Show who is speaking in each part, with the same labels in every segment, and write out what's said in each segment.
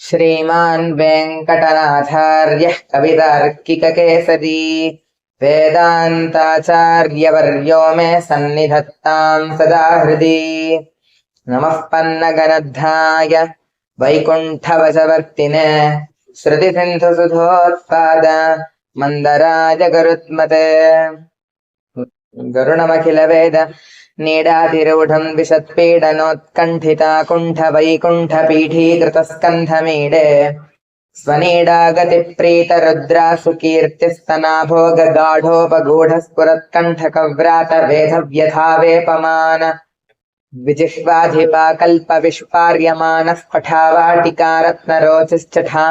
Speaker 1: श्रीमान् वेङ्कटनाथार्यः कवितार्किककेसरी वेदान्ताचार्यवर्यो मे सन्निधत्तां सदा हृदि। नमः पन्नगनद्धाय वैकुण्ठवशवर्तिने श्रुतिसिन्धुसुधोत्पाद मन्दराय गरुत्मते। गरुणमखिलवेद नीडातिरूढं विशत्पीडनोत्कण्ठिता कुण्ठवैकुण्ठपीठीकृतस्कन्धमीडे स्वनीडागतिप्रीतरुद्रासु कीर्तिस्तनाभोगगाढोपगूढस्फुरत्कण्ठकव्रातवेधव्यथावेपमान विजिह्वाधिपाकल्पविस्फार्यमानस्फठावाटिकारत्नरोचिश्चठा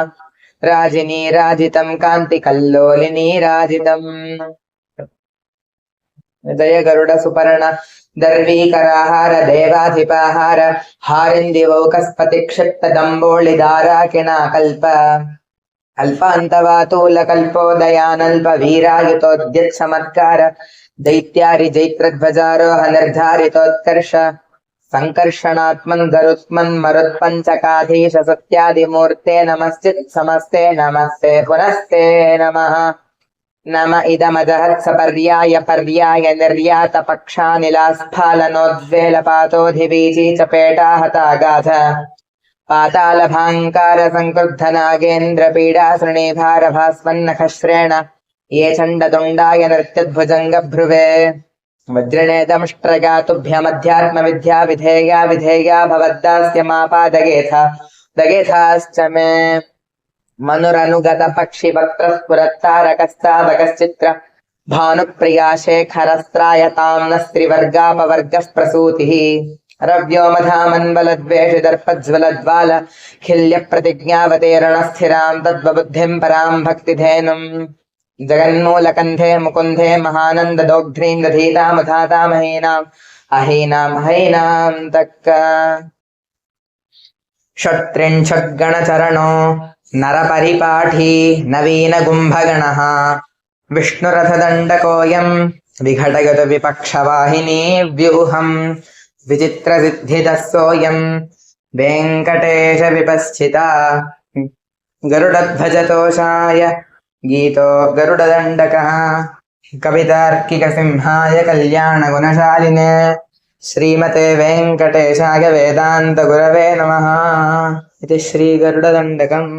Speaker 1: राजिनीराजितं कान्तिकल्लोलिनीराजितम्। जय गरुड सुपर्ण दर्वीकराहार देवाधिपाहार हारिन्दिवौकस्पति क्षिप्तदम्बोळिदाराकिणाकल्प अल्पान्तवातूलकल्पोदयानल्प वीरायुतोद्यत्समत्कार दैत्यारिजैत्रध्वजारोह निर्धारितोत्कर्ष संकर्षणात्मन् गरुत्मन् मरुत्पञ्चकाधीश सत्यादिमूर्ते नमश्चित् समस्ते नमस्ते पुनस्ते नमः। नम इदमजहत्सपर्याय पर्याय निर्यात पक्षानिलास्फालनोद्वेलपातोऽधिवीची चपेटाहतागाध पातालभाङ्कार संक्रुद्ध नागेन्द्र पीडासृणीभार भास्वन्नखश्रेण ये चण्डदुण्डाय नृत्यद्भुजङ्गभ्रुवे वज्रिणे दंष्ट्रगातुभ्यमध्यात्मविद्या विधेया विधेया भवद्दास्यमापादगेथ दगेथाश्च मे मनुरनुगत पक्षि वक्त्रस्फुरत्तारकस्तावकश्चित्र भानुप्रिया शेखरस्त्रायतां न स्त्रिवर्गापवर्गः प्रसूतिः रव्योमधामन्बलद्वेषदर्पज्वलद्वाल खिल्य प्रतिज्ञावतेरणस्थिरां तद्वबुद्धिं परां भक्तिधेनुम् जगन्मूलकन्धे मुकुन्धे महानन्ददोग्ध्रीं दधीतामुधातामहीनाम् अहीनां तक्क षट्त्रिंशद्गणचरणो नरपरिपाठी नवीनगुम्भगणः विष्णुरथदण्डकोऽयं विघटयतु विपक्षवाहिनी व्यूहम् विचित्रसिद्धिदः सोऽयं वेङ्कटेशविपश्चिता गरुडध्वजतोषाय गीतो गरुडदण्डकः कवितार्किकसिंहाय कल्याणगुणशालिने श्रीमते वेङ्कटेशाय वेदान्तगुरवे नमः इति श्रीगरुडदण्डकम्।